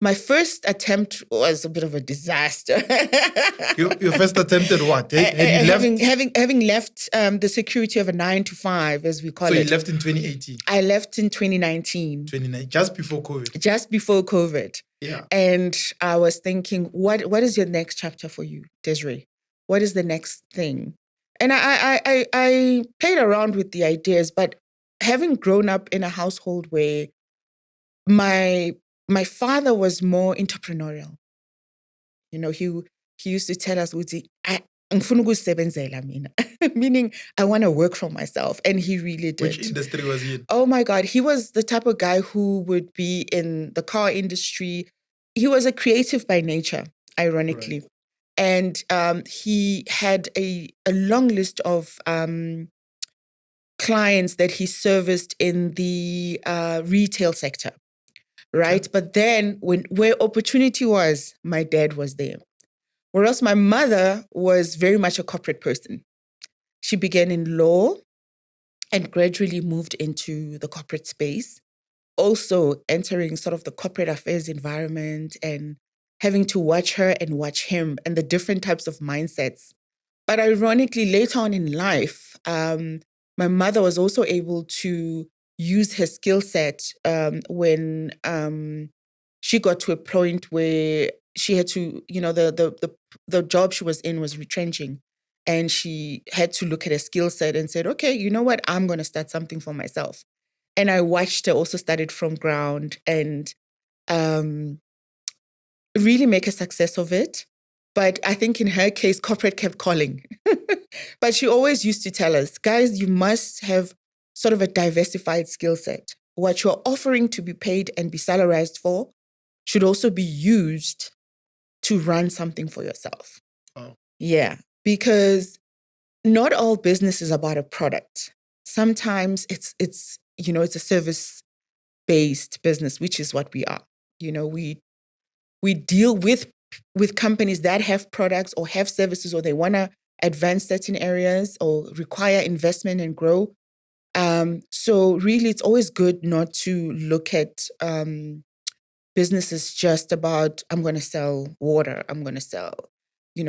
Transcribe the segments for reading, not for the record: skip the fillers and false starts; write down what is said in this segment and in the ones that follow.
My first attempt was a bit of a disaster. Your first attempt at what? Had you left? Having left the security of a 9 to 5, as we call it. So you left in 2018? I left in 2019. Just before COVID? Just before COVID. Yeah. And I was thinking, what is your next chapter for you, Desiree? What is the next thing? And I played around with the ideas, but having grown up in a household where my father was more entrepreneurial. You know, he used to tell us, meaning I want to work for myself. And he really did. Which industry was he in? Oh my God. He was the type of guy who would be in the car industry. He was a creative by nature, ironically. Right. And he had a long list of clients that he serviced in the retail sector. Right. Okay. But then where opportunity was, my dad was there. Whereas my mother was very much a corporate person. She began in law and gradually moved into the corporate space, also entering sort of the corporate affairs environment and having to watch her and watch him and the different types of mindsets. But ironically, later on in life, my mother was also able to use her skill set when she got to a point where she had to, the job she was in was retrenching. And she had to look at her skill set and said, okay, you know what? I'm going to start something for myself. And I watched her also start it from ground and really make a success of it. But I think in her case, corporate kept calling. But she always used to tell us, guys, you must have sort of a diversified skill set. What you're offering to be paid and be salarized for should also be used to run something for yourself. Oh. Yeah, because not all business is about a product. Sometimes it's a service-based business, which is what we are. You know, we deal with companies that have products or have services, or they want to advance certain areas or require investment and grow. So really, it's always good not to look at businesses just about, I'm going to sell water, I'm going to sell,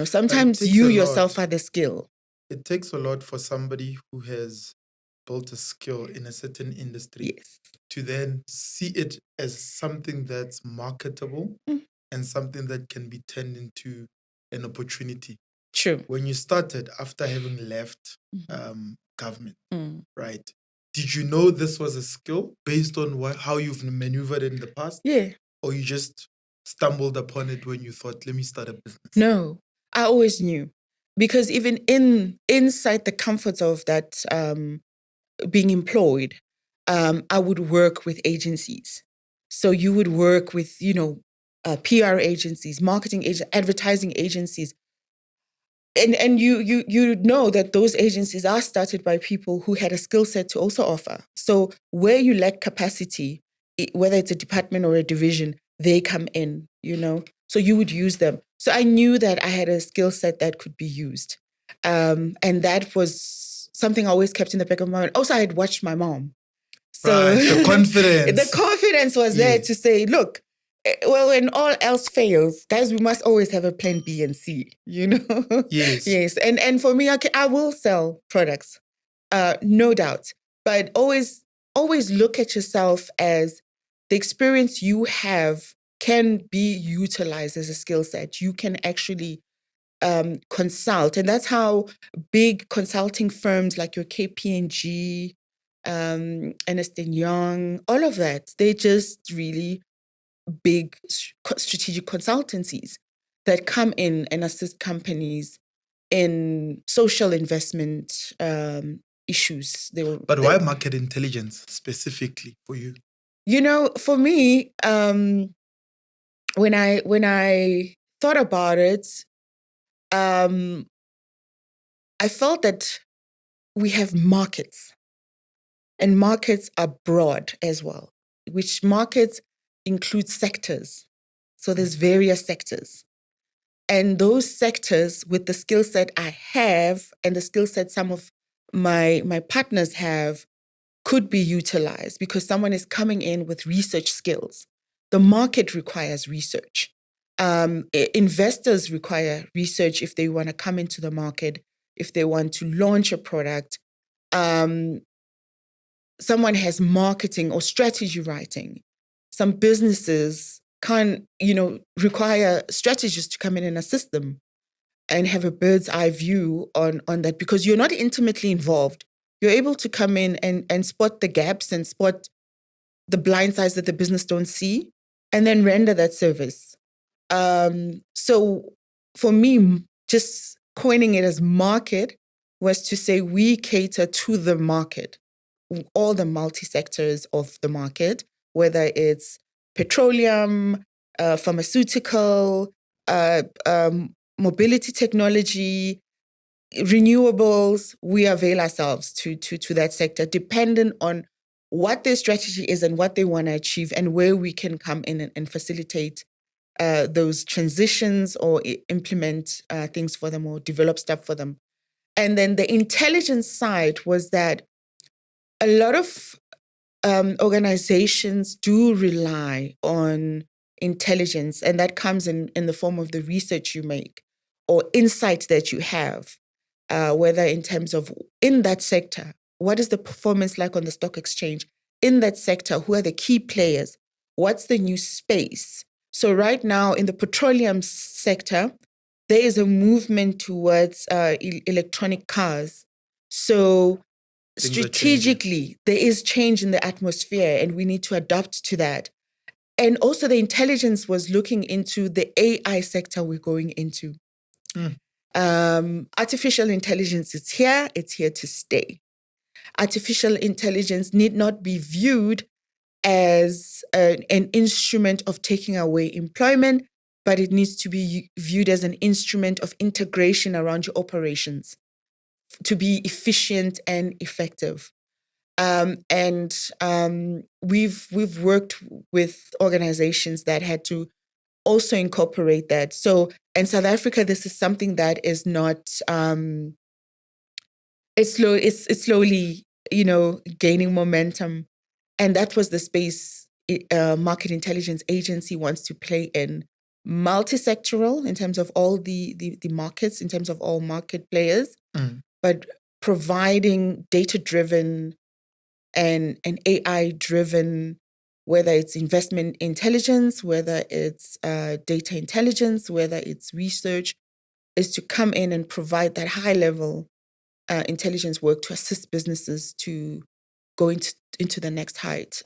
sometimes you yourself are the skill. It takes a lot for somebody who has built a skill in a certain industry, yes, to then see it as something that's marketable and something that can be turned into an opportunity. True. When you started after having left government, right? Did you know this was a skill based on how you've maneuvered in the past? Yeah. Or you just stumbled upon it when you thought, let me start a business? No, I always knew. Because even inside the comforts of that being employed, I would work with agencies. So you would work with, PR agencies, marketing agents, advertising agencies. And you know that those agencies are started by people who had a skill set to also offer. So where you lack capacity, whether it's a department or a division, they come in, So you would use them. So I knew that I had a skill set that could be used. And that was something I always kept in the back of my mind. Also, I had watched my mom. So right, the confidence. The confidence was there to say, look, well, when all else fails, guys, we must always have a plan B and C, Yes. Yes. And for me, I will sell products, no doubt. But always look at yourself as the experience you have can be utilized as a skill set. You can actually consult. And that's how big consulting firms like your KPMG, Ernst & Young, all of that, they just really big strategic consultancies that come in and assist companies in social investment issues. But why market intelligence specifically for you? For me, when I thought about it, I felt that we have markets, and markets are broad as well, which markets include sectors. So there's various sectors. And those sectors, with the skill set I have and the skill set some of my partners have, could be utilized because someone is coming in with research skills. the market requires research. Investors require research if they want to come into the market, if they want to launch a product. Someone has marketing or strategy writing. Some businesses require strategists to come in and assist them and have a bird's eye view on that, because you're not intimately involved. You're able to come in and spot the gaps and spot the blind sides that the business don't see, and then render that service. So for me, just coining it as market was to say we cater to the market, all the multi-sectors of the market, whether it's petroleum, pharmaceutical, mobility technology, renewables. We avail ourselves to that sector, dependent on what their strategy is and what they want to achieve, and where we can come in and facilitate those transitions or implement things for them or develop stuff for them. And then the intelligence side was that a lot of organizations do rely on intelligence, and that comes in the form of the research you make or insight that you have, whether in terms of in that sector, what is the performance like on the stock exchange? In that sector, who are the key players? What's the new space? So right now in the petroleum sector, there is a movement towards electronic cars. So strategically, there is change in the atmosphere, and we need to adapt to that. And also the intelligence was looking into the AI sector we're going into. Artificial intelligence is here. It's here to stay. Artificial intelligence need not be viewed as an instrument of taking away employment, but it needs to be viewed as an instrument of integration around your operations to be efficient and effective. We've worked with organizations that had to also incorporate that. So in South Africa, this is something that is not, it's slowly, gaining momentum. And that was the space Market Intelligence Agency wants to play in. Multi-sectoral in terms of all the markets, in terms of all market players, but providing data-driven and AI-driven, whether it's investment intelligence, whether it's data intelligence, whether it's research, is to come in and provide that high-level intelligence work to assist businesses to go into the next height.